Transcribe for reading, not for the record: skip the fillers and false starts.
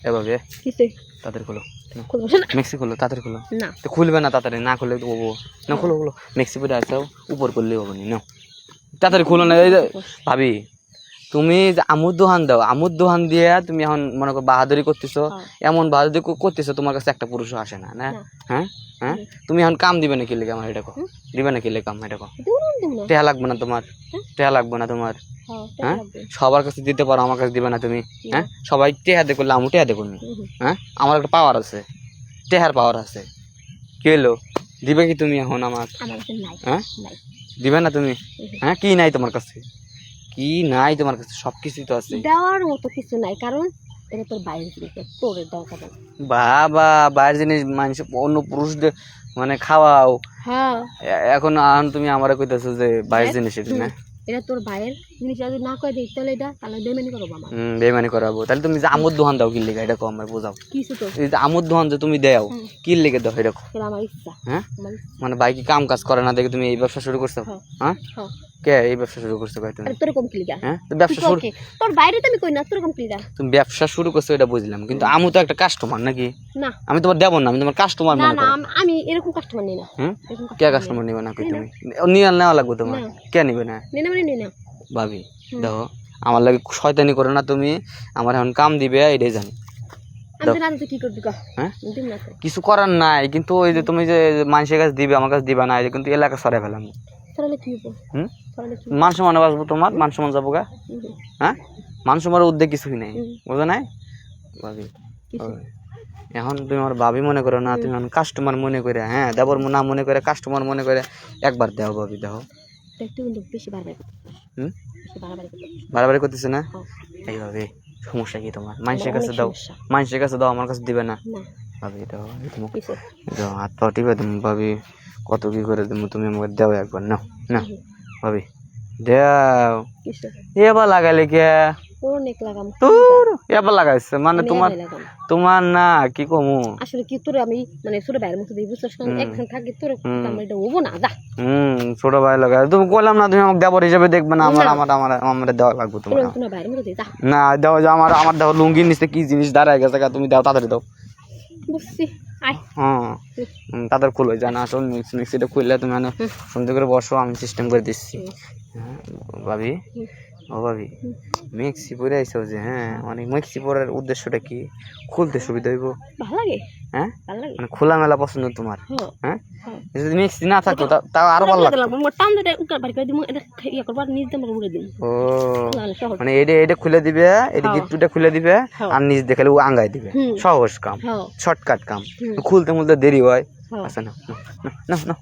এভাবে কিসে তাড়াতাড়ি খোলো খুলবো না মেক্সি খোলো তাড়াতাড়ি খোলো না তো খুলবে না তাড়াতাড়ি না খুললে তো না খোলো খোলো মেক্সি পরে আসো উপর করলেই হবে না তাড়াতাড়ি খোলো না এই যে ভাবি তুমি যে আমুর দোহান দাও আমুর দোহান দিয়ে তুমি এখন মনে করো বাহাদুরি করতেছো এমন বাহাদুরি করতেছো তোমার কাছে একটা পুরুষও আসে না না হ্যাঁ হ্যাঁ তুমি এখন কাম দিবে না কি লেগে আমার এটা কো দিবে না কি লেগে কাম এটা কো টেহা লাগবে না তোমার টেহা লাগবে না তোমার হ্যাঁ সবার কাছে দিতে পারো আমার কাছে দিবে না তুমি হ্যাঁ সবাই টেহা দিয়ে করলে আমু টেহা দিয়ে করবি হ্যাঁ আমার একটা পাওয়ার আছে টেহার পাওয়ার আছে কি হলো দিবে কি তুমি এখন আমার হ্যাঁ দিবে না তুমি হ্যাঁ কি নাই তোমার কাছে কি নাই তোমার কাছে সবকিছু তো আছে দেওয়ার মতো কিছু নাই কারণ এটা তোর বাইরের জিনিস তোর দরকার বাবা বাইরের জিনিস মানুষ অন্য পুরুষদের মানে খাওয়াও হ্যাঁ এখন তুমি আমারে কইতেছো যে বাইরের জিনিস এটা না এটা তোর ভাইয়ের জিনিস যদি না কই দিই তাহলে এটা তাহলে বেমানি করবো আমার বেমানি করাবো তাহলে তুমি যে আমুদ দোহান দাও কি লেগে এটা কো আমার বোঝাও কিছু তো এই যে আমুদ দোহান যে তুমি দেও কি লেগে দাও এটা আমার ইচ্ছা হ্যাঁ মানে ভাই কি কাম কাজ করে না দেখে তুমি এই ব্যবসা শুরু করছো হ্যাঁ কে এই ব্যবসা শুরু করছো ভাই তুমি তোর কম ক্লিকা হ্যাঁ ব্যবসা শুরু তোর বাইরে তো আমি কই না তোর কম ক্লিকা তুমি ব্যবসা শুরু করছো এটা বুঝলাম কিন্তু আমু তো একটা কাস্টমার নাকি না আমি তোমার দেব না আমি তোমার কাস্টমার না মনে না করো আমি এরকম কাস্টমার নেই না কে কাস্টমার নিবে না কই তুমি নিয়ে নেওয়া লাগবে তোমার কে নিবে না নেই না ভাবি দেখো আমার লাগে শয়তানি করো না তুমি আমার এখন কাম দিবে এটাই জানি আমি না তো কি করবি কা হ্যাঁ দিম না কিছু করার নাই কিন্তু ওই যে তুমি যে মানুষের কাছে দিবে আমার কাছে দিবা না এই কিন্তু এলাকা সরে ফেলাম তাহলে কি হবে তাহলে কি মান সম্মান বাঁচবো তোমার মান সম্মান যাবো গা হ্যাঁ মান সম্মানের উদ্যোগ কিছুই নেই বুঝো নাই ভাবি এখন তুমি আমার ভাবি মনে করো না তুমি এখন কাস্টমার মনে করে হ্যাঁ দেবর না মনে করে কাস্টমার মনে করে একবার দেও ভাবি দেখো একটু কিন্তু বেশি বাড়াবাড়ি বাড়াবাড়ি করতেছে না এইভাবে সমস্যা কি তোমার মানুষের কাছে দাও মানুষের কাছে দাও আমার কাছে দিবে না ভাবি দাও হাত পা টিপে তুমি ভাবি কত কি করে তুমি তুমি আমাকে দাও একবার নাও না ভাবি দাও এবার লাগাইলে কে অনেক লাগাম তোর এবার লাগাইছে মানে তোমার তোমার না কি কমু আসলে কি তোর আমি মানে ছোট ভাইয়ের মতো দিই বুঝছস না একখান থাকি তোর আমার এটা হবো না যা ছোট ভাই লাগাই তুমি কইলাম না তুমি আমাকে দেবর হিসেবে দেখবে না আমার আমার আমার আমার দেওয়া লাগবে তোমার তোর ভাইয়ের মতো দিই যা না দাও যে আমার আমার দেখো লুঙ্গির নিচে কি জিনিস দাঁড়ায় গেছে তুমি দাও তাড়াতাড়ি দাও বুঝছি আয় হ্যাঁ তাদের খুলো জানা আসল মিক্সিটা খুললে তুমি মানে সুন্দর করে বসো আমি সিস্টেম করে দিচ্ছি ভাবি ও ভাবি মিক্সি পরে আইসো যে হ্যাঁ মানে মিক্সি পরার উদ্দেশ্যটা কি খুলতে সুবিধা হইব ভালো লাগে হ্যাঁ ভালো লাগে মানে খোলামেলা পছন্দ তোমার হ্যাঁ যদি মিক্সি না থাকতো তাও আরো ভালো লাগতো মোর টান দে উকার বাড়ি করে দিমু এটা ইয়া করবার নিজ দে মোর উড়ে দিম ও মানে এটা খুলে দিবে এটা গিট্টুটা খুলে দিবে আর নিজ দেখালে ও আঙ্গাই দিবে সহজ কাম শর্টকাট কাম খুলতে দেরি হয় আচ্ছা না না না